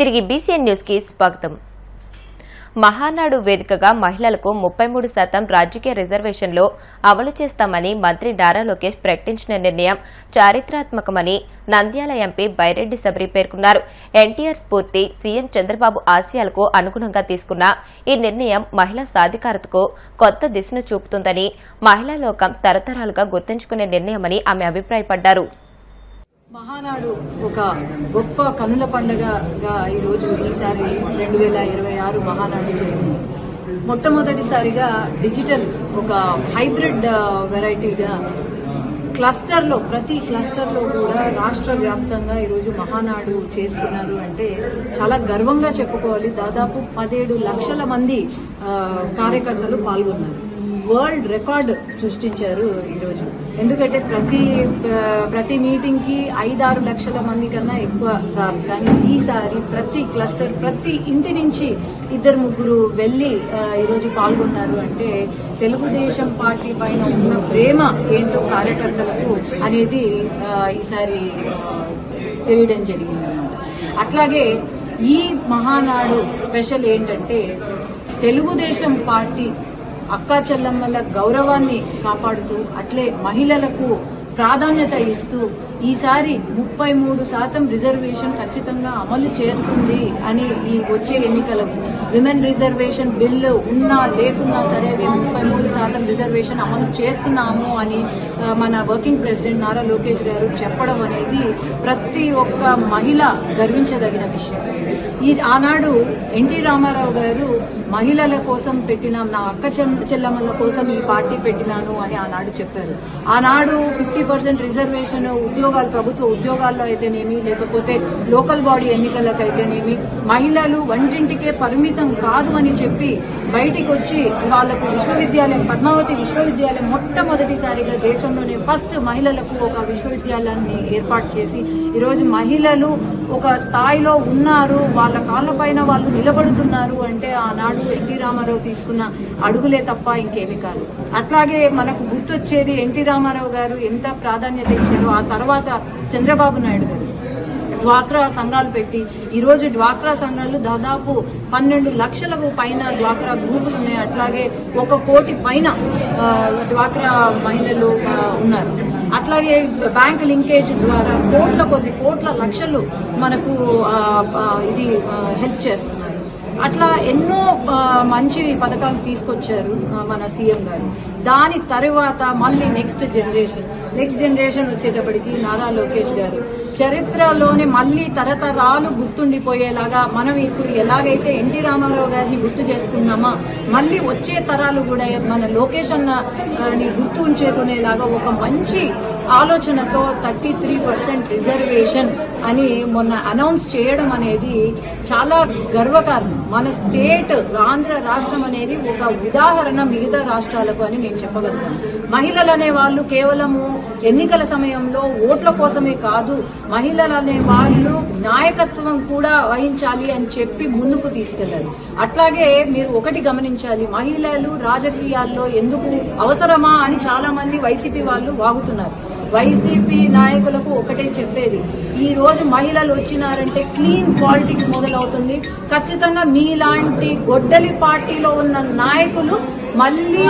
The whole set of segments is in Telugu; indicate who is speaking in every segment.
Speaker 1: తిరిగి బీసీఎన్ న్యూస్ కి స్వాగతం. మహానాడు వేదికగా మహిళలకు 33% రాజకీయ రిజర్వేషన్లు అమలు చేస్తామని మంత్రి నారా లోకేష్ ప్రకటించిన నిర్ణయం చారిత్రాత్మకమని నంద్యాల ఎంపీ బైరెడ్డి సబరి పేర్కొన్నారు. ఎన్టీఆర్ స్ఫూర్తి, సీఎం చంద్రబాబు ఆశయాలకు అనుగుణంగా తీసుకున్న ఈ నిర్ణయం మహిళా సాధికారతకు కొత్త దిశను చూపుతుందని, మహిళా లోకం తరతరాలుగా గుర్తుంచుకునే నిర్ణయమని ఆమె అభిప్రాయపడ్డారు.
Speaker 2: మహానాడు ఒక గొప్ప కన్నుల పండుగగా ఈరోజు ఈసారి 2026 మహానాడు జరిగింది. మొట్టమొదటిసారిగా డిజిటల్ ఒక హైబ్రిడ్ వెరైటీగా క్లస్టర్లో ప్రతి క్లస్టర్లో కూడా రాష్ట్ర వ్యాప్తంగా ఈరోజు మహానాడు చేసుకున్నారు అంటే చాలా గర్వంగా చెప్పుకోవాలి. దాదాపు 17 లక్షల మంది కార్యకర్తలు పాల్గొన్నారు. వరల్డ్ రికార్డ్ సృష్టించారు ఈరోజు. ఎందుకంటే ప్రతి మీటింగ్ కి 5-6 లక్షల మంది కన్నా ఎక్కువ రారు. కానీ ఈసారి ప్రతి క్లస్టర్, ప్రతి ఇంటి నుంచి 2-3 వెళ్లి ఈరోజు పాల్గొన్నారు అంటే తెలుగుదేశం పార్టీ పైన ఉన్న ప్రేమ ఏంటో కార్యకర్తలకు అనేది ఈసారి తెలియడం జరిగింది. అట్లాగే ఈ మహానాడు స్పెషల్ ఏంటంటే తెలుగుదేశం పార్టీ అక్కా చెల్లమ్మల గౌరవాన్ని కాపాడుతూ అట్లే మహిళలకు ప్రాధాన్యత ఇస్తూ ఈసారి 33% రిజర్వేషన్ ఖచ్చితంగా అమలు చేస్తుంది అని ఈ వచ్చే ఎన్నికలకు విమెన్ రిజర్వేషన్ బిల్లు ఉన్నా లేకున్నా సరే 33% రిజర్వేషన్ అమలు చేస్తున్నాము అని మన వర్కింగ్ ప్రెసిడెంట్ నారా లోకేష్ గారు చెప్పడం అనేది ప్రతి ఒక్క మహిళ గర్వించదగిన విషయం. ఆనాడు ఎన్టీ రామారావు గారు మహిళల కోసం పెట్టిన, నా అక్క చెల్లమ్మల కోసం ఈ పార్టీ పెట్టినాను అని ఆనాడు చెప్పారు. ఆనాడు 50% రిజర్వేషన్ ఉద్యోగాలు, ప్రభుత్వ ఉద్యోగాల్లో అయితేనేమి, లేకపోతే లోకల్ బాడీ ఎన్నికలకైతేనేమి మహిళలు వంటింటికే పరిమితం కాదు అని చెప్పి బయటికి వచ్చి వాళ్లకు విశ్వవిద్యాలయం, పద్మావతి విశ్వవిద్యాలయం మొట్టమొదటిసారిగా దేశంలోనే ఫస్ట్ మహిళలకు ఒక విశ్వవిద్యాలయాన్ని ఏర్పాటు చేసి ఈరోజు మహిళలు ఒక స్థాయిలో ఉన్నారు, వాళ్ళ కాళ్ళపైన వాళ్ళు నిలబడుతున్నారు అంటే ఆనాడు ఎన్టీ రామారావు తీసుకున్న అడుగులే తప్ప ఇంకేమీ కాదు. అట్లాగే మనకు గుర్తొచ్చేది ఎన్టీ రామారావు గారు ఎంత ప్రాధాన్యత ఇచ్చారో ఆ తర్వాత చంద్రబాబు నాయుడు గారు డ్వాక్రా సంఘాలు పెట్టి ఈరోజు డ్వాక్రా సంఘాలు దాదాపు 12 లక్షలకు పైన డ్వాక్రా గ్రూపులు ఉన్నాయి. అట్లాగే 1 కోటి పైన డ్వాక్రా మహిళలు ఉన్నారు. అట్లాగే బ్యాంక్ లింకేజ్ ద్వారా కోట్ల లక్షలు మనకు ఇది హెల్ప్ చేస్తున్నారు. అట్లా ఎన్నో మంచి పథకాలు తీసుకొచ్చారు మన సీఎం గారు. దాని తర్వాత మళ్ళీ నెక్స్ట్ జనరేషన్ వచ్చేటప్పటికి నారా లోకేష్ గారు చరిత్రలోనే మళ్ళీ తరతరాలు గుర్తుండిపోయేలాగా మనం ఇప్పుడు ఎలాగైతే ఎన్టీ రామారావు గారిని గుర్తు చేసుకున్నామా మళ్ళీ వచ్చే తరాలు కూడా మన లోకేష్ అన్నని గుర్తు ఉంచేకునేలాగా ఒక మంచి ఆలోచనతో 33% రిజర్వేషన్ అని మొన్న అనౌన్స్ చేయడం అనేది చాలా గర్వకారణం. మన స్టేట్ ఆంధ్ర రాష్ట్రం అనేది ఒక ఉదాహరణ మిగతా రాష్ట్రాలకు అని నేను చెప్పగలుగుతాను. మహిళలు అనే వాళ్ళు కేవలము ఎన్నికల సమయంలో ఓట్ల కోసమే కాదు, మహిళలు అనే వాళ్ళు నాయకత్వం కూడా వహించాలి అని చెప్పి ముందుకు తీసుకెళ్లారు. అట్లాగే మీరు ఒకటి గమనించాలి, మహిళలు రాజకీయాల్లో ఎందుకు అవసరమా అని చాలా మంది వైసీపీ వాళ్ళు వాగుతున్నారు. వైసీపీ నాయకులకు ఒకటే చెప్పేది, ఈ రోజు మహిళలు వచ్చినారంటే క్లీన్ పాలిటిక్స్ మొదలవుతుంది. ఖచ్చితంగా మీలాంటి గొడ్డలి పార్టీలో ఉన్న నాయకులు మళ్ళీ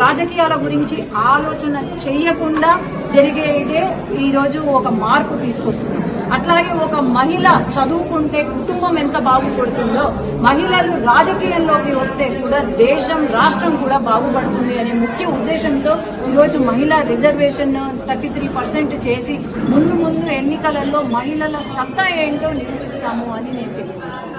Speaker 2: రాజకీయాల గురించి ఆలోచన చెయ్యకుండా జరిగేదే ఈరోజు ఒక మార్పు తీసుకొస్తుంది. అట్లాగే ఒక మహిళ చదువుకుంటే కుటుంబం ఎంత బాగుపడుతుందో మహిళలు రాజకీయంలోకి వస్తే కూడా దేశం, రాష్ట్రం కూడా బాగుపడుతుంది అనే ముఖ్య ఉద్దేశంతో ఈరోజు మహిళా రిజర్వేషన్ 33% చేసి ముందు ఎన్నికలలో మహిళల సత్తా ఏంటో నిరూపిస్తాము అని నేను తెలియజేస్తున్నాను.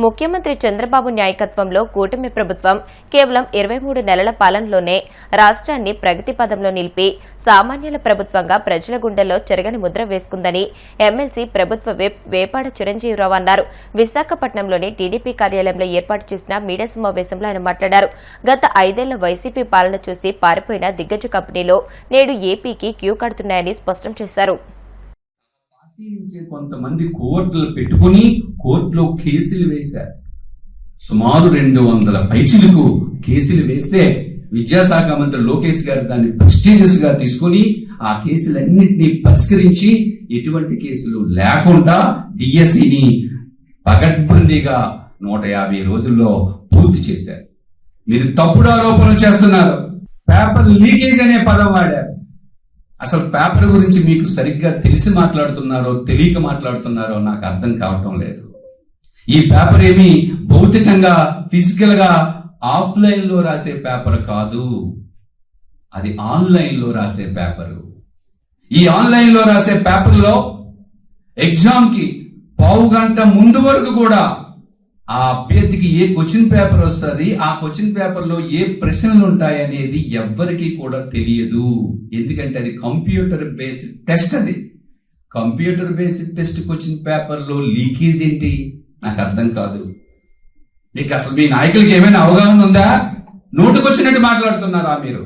Speaker 1: ముఖ్యమంత్రి చంద్రబాబు నాయకత్వంలో కూటమి ప్రభుత్వం కేవలం 23 నెలల పాలనలోనే రాష్ట్రాన్ని ప్రగతి పదంలో నిలిపి సామాన్యుల ప్రభుత్వంగా ప్రజల గుండెల్లో చెరగని ముద్ర వేసుకుందని ఎమ్మెల్సీ ప్రభుత్వ విప్ వేపాడ చిరంజీవిరావు అన్నారు. విశాఖపట్నంలోని టీడీపీ కార్యాలయంలో ఏర్పాటు చేసిన మీడియా సమావేశంలో ఆయన మాట్లాడారు. గత 5 ఏళ్ల వైసీపీ పాలన చూసి పారిపోయిన దిగ్గజ కంపెనీలు నేడు ఏపీకి క్యూ కడుతున్నాయని స్పష్టం చేశారు.
Speaker 3: నుంచి కొంతమంది కోర్టులు పెట్టుకుని కోర్టులో కేసులు వేశారు. సుమారు 200 పైచిలకు కేసులు వేస్తే విద్యాశాఖ మంత్రి లోకేష్ గారు దాన్ని ప్రెస్టీజియస్ గా తీసుకుని ఆ కేసులన్నింటినీ పరిష్కరించి ఎటువంటి కేసులు లేకుండా డిఎస్సిని పగడ్బందీగా 150 రోజుల్లో పూర్తి చేశారు. మీరు తప్పుడు ఆరోపణలు చేస్తున్నారు. పేపర్ లీకేజ్ అనే పదం వాడారు. అసలు పేపర్ గురించి మీకు సరిగ్గా తెలిసి మాట్లాడుతున్నారో తెలియక మాట్లాడుతున్నారో నాకు అర్థం కావటం లేదు. ఈ పేపర్ ఏమి భౌతికంగా ఫిజికల్ గా ఆఫ్లైన్ లో రాసే పేపర్ కాదు, అది ఆన్లైన్ లో రాసే పేపరు. ఈ ఆన్లైన్ లో రాసే పేపర్లో ఎగ్జామ్ కి పావు గంట ముందు వరకు కూడా ఆ అభ్యర్థికి ఏ క్వశ్చన్ పేపర్ వస్తుంది, ఆ క్వశ్చన్ పేపర్ లో ఏ ప్రశ్నలు ఉంటాయి అనేది ఎవ్వరికీ కూడా తెలియదు. ఎందుకంటే అది కంప్యూటర్ బేస్డ్ టెస్ట్. అది computer based test question paper లో లీకేజ్ ఏంటి నాకు అర్థం కాదు. మీకు అసలు మీ నాయకులకి ఏమైనా అవగాహన ఉందా? నోటుకొచ్చినట్టు మాట్లాడుతున్నారా మీరు?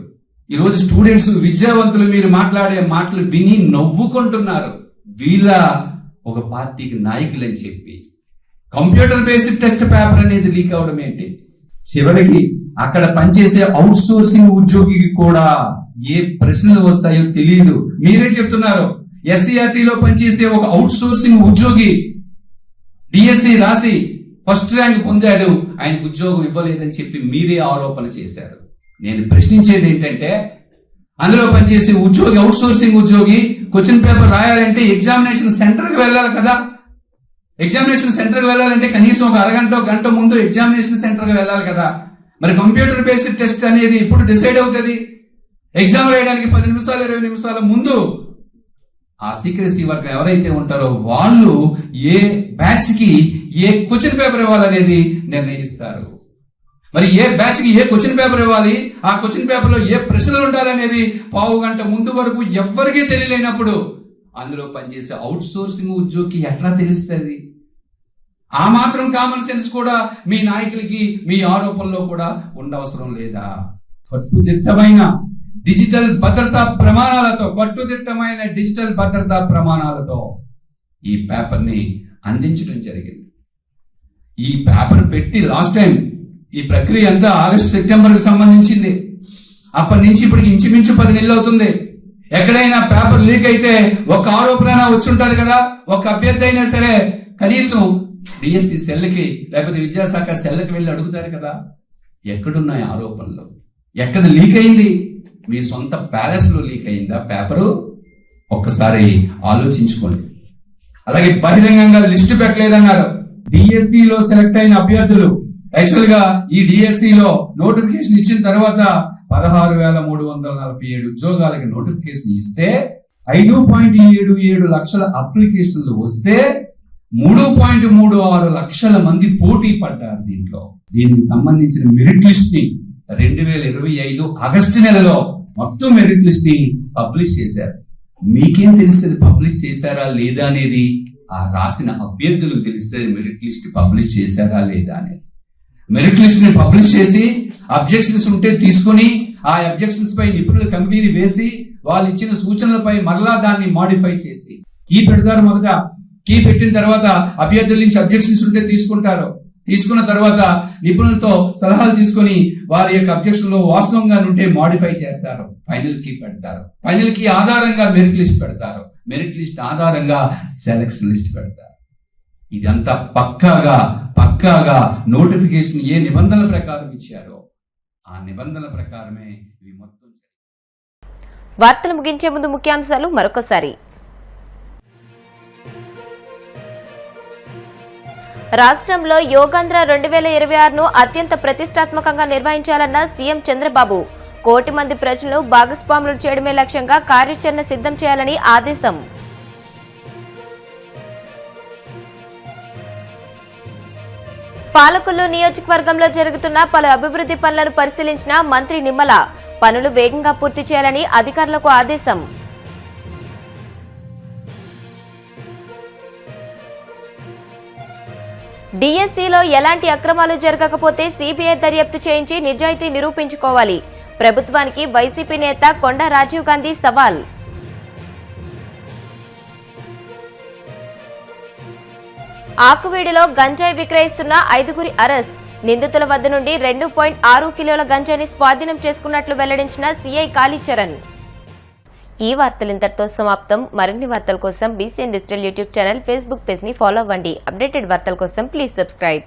Speaker 3: ఈరోజు స్టూడెంట్స్ విద్యావంతులు మీరు మాట్లాడే మాటలు విని నవ్వుకుంటున్నారు. వీళ్ళ ఒక పార్టీకి నాయకులు అని చెప్పి కంప్యూటర్ బేస్డ్ టెస్ట్ పేపర్ అనేది లీక్ అవడం ఏంటి? చివరికి అక్కడ పనిచేసే అవుట్ సోర్సింగ్ ఉద్యోగికి కూడా ఏ ప్రశ్నలు వస్తాయో తెలియదు. మీరే చెప్తున్నారు ఎస్సీఆర్టీలో పనిచేసే ఒక అవుట్ సోర్సింగ్ ఉద్యోగి డిఎస్సి రాసి ఫస్ట్ ర్యాంక్ పొందాడు, ఆయనకు ఉద్యోగం ఇవ్వలేదని చెప్పి మీరే ఆరోపణ చేశారు. నేను ప్రశ్నించేది ఏంటంటే, అందులో పనిచేసే ఉద్యోగి అవుట్ సోర్సింగ్ ఉద్యోగి క్వశ్చన్ పేపర్ రాయాలంటే ఎగ్జామినేషన్ సెంటర్కి వెళ్ళాలి కదా. ఎగ్జామినేషన్ సెంటర్కి వెళ్ళాలంటే కనీసం ఒక అరగంట గంట ముందు ఎగ్జామినేషన్ సెంటర్కి వెళ్ళాలి కదా. మరి కంప్యూటర్ బేస్డ్ టెస్ట్ అనేది ఇప్పుడు డిసైడ్ అవుతుంది. ఎగ్జామ్ రాయడానికి 10 నిమిషాలు 20 నిమిషాల ముందు ఆ సీక్రెసీ వర్క్ ఎవరైతే ఉంటారో వాళ్ళు ఏ బ్యాచ్ కి ఏ క్వశ్చన్ పేపర్ ఇవ్వాలనేది నిర్ణయిస్తారు. మరి ఏ బ్యాచ్ కి ఏ క్వశ్చన్ పేపర్ ఇవ్వాలి, ఆ క్వశ్చన్ పేపర్ లో ఏ ప్రశ్నలు ఉండాలనేది పావు గంట ముందు వరకు ఎవ్వరికీ తెలియలేనప్పుడు అందులో పనిచేసే అవుట్ సోర్సింగ్ ఉద్యోగికి ఎట్లా తెలుస్తుంది? ఆ మాత్రం కామన్ సెన్స్ కూడా మీ నాయకులకి మీ ఆరోపణలో కూడా ఉండవసరం లేదా? కట్టుదిట్టమైన డిజిటల్ భద్రతా ప్రమాణాలతో ఈ పేపర్ ని అందించడం జరిగింది. ఈ పేపర్ పెట్టి లాస్ట్ టైం ఈ ప్రక్రియ అంతా ఆగస్టు సెప్టెంబర్ కి సంబంధించింది. అప్పటి నుంచి ఇప్పటికి ఇంచుమించు 10 నెలలు అవుతుంది. ఎక్కడైనా పేపర్ లీక్ అయితే ఒక ఆరోపణ వచ్చి ఉంటుంది కదా. ఒక అభ్యర్థి అయినా సరే కనీసం డిఎస్సి సెల్కి లేకపోతే విద్యాశాఖ సెల్కి వెళ్ళి అడుగుతారు కదా, ఎక్కడున్నాయి ఆరోపణలు, ఎక్కడ లీక్ అయింది? మీ సొంత ప్యాలెస్ లో లీక్ అయిందా పేపరు? ఒక్కసారి ఆలోచించుకోండి. అలాగే బహిరంగంగా లిస్టు పెట్టలేదన్నారు. డిఎస్సిలో సెలెక్ట్ అయిన అభ్యర్థులు యాక్చువల్ గా ఈ డిఎస్సిలో నోటిఫికేషన్ ఇచ్చిన తర్వాత 16,347 ఉద్యోగాలకి నోటిఫికేషన్ ఇస్తే 5.77 లక్షల అప్లికేషన్లు వస్తే 3.36 లక్షల మంది పోటీ పడ్డారు. దీనికి సంబంధించిన మెరిట్ లిస్ట్ ని 2025 ఆగస్టు నెలలో మొత్తం మెరిట్ లిస్ట్ ని పబ్లిష్ చేశారు. మీకేం తెలుస్తుంది పబ్లిష్ చేశారా లేదా అనేది? ఆ రాసిన అభ్యర్థులకు తెలుస్తుంది మెరిట్ లిస్ట్ పబ్లిష్ చేశారా లేదా అనేది. మెరిట్ లిస్ట్ ని పబ్లిష్ చేసి అబ్జెక్షన్స్ ఉంటే తీసుకుని ఆ అబ్జెక్షన్స్ పై నిపుణుల కమిటీని వేసి వాళ్ళు ఇచ్చిన సూచనలపై మరలా దాన్ని మాడిఫై చేసి కీ పెడతారు. మొదట కీ పెట్టిన తర్వాత అభ్యర్థుల నుంచి అబ్జెక్షన్స్ ఉంటే తీసుకుంటారు. తీసుకున్న తర్వాత నిపుణులతో సలహాలు తీసుకొని వారి యొక్క అబ్జెక్షన్ లో వాస్తవంగా ఉంటే మాడిఫై చేస్తారు. ఫైనల్ కీ పెడతారు. ఫైనల్ కీ ఆధారంగా మెరిట్ లిస్ట్ పెడతారు. మెరిట్ లిస్ట్ ఆధారంగా సెలక్షన్ లిస్ట్ పెడతారు. ఇదంతా పక్కాగా నోటిఫికేషన్ ఏ నిబంధనల ప్రకారం ఇచ్చారో ఆ నిబంధనల ప్రకారమే ఇవి మొత్తం.
Speaker 1: వార్తలు ముగించే ముందు ముఖ్యాంశాలు మరొకసారి. రాష్ట్రంలో యోగాంధ్ర 2026ను అత్యంత ప్రతిష్టాత్మకంగా నిర్వహించాలన్న సీఎం చంద్రబాబు. 1 కోటి మంది ప్రజలను భాగస్వాములు చేయడమే లక్ష్యంగా కార్యాచరణ సిద్ధం చేయాలని ఆదేశం. పాలకొల్లు నియోజకవర్గంలో జరుగుతున్న పలు అభివృద్ధి పనులను పరిశీలించిన మంత్రి నిమ్మల. పనులు వేగంగా పూర్తి చేయాలని అధికారులకు ఆదేశం. డిఎస్సిలో ఎలాంటి అక్రమాలు జరగకపోతే సిబిఐ దర్యాప్తు చేయించి నిజాయితీ నిరూపించుకోవాలి. ప్రభుత్వానికి వైసీపీ నేత కొండా రాజీవ్ గాంధీ సవాల్. ఆకువీడిలో గంజాయి విక్రయిస్తున్న 5గురి అరెస్ట్. నిందితుల వద్ద నుండి 2.6 కిలోల గంజాయిని స్వాధీనం చేసుకున్నట్లు వెల్లడించిన సీఐ కాళీచరణ్. ఈ వార్తలు ఇంతటితో సమాప్తం. మరిన్ని వార్తల కోసం BCN digital YouTube channel, Facebook page ని ఫాలో అవ్వండి. అప్డేటెడ్ వార్తల కోసం ప్లీజ్ సబ్స్క్రైబ్.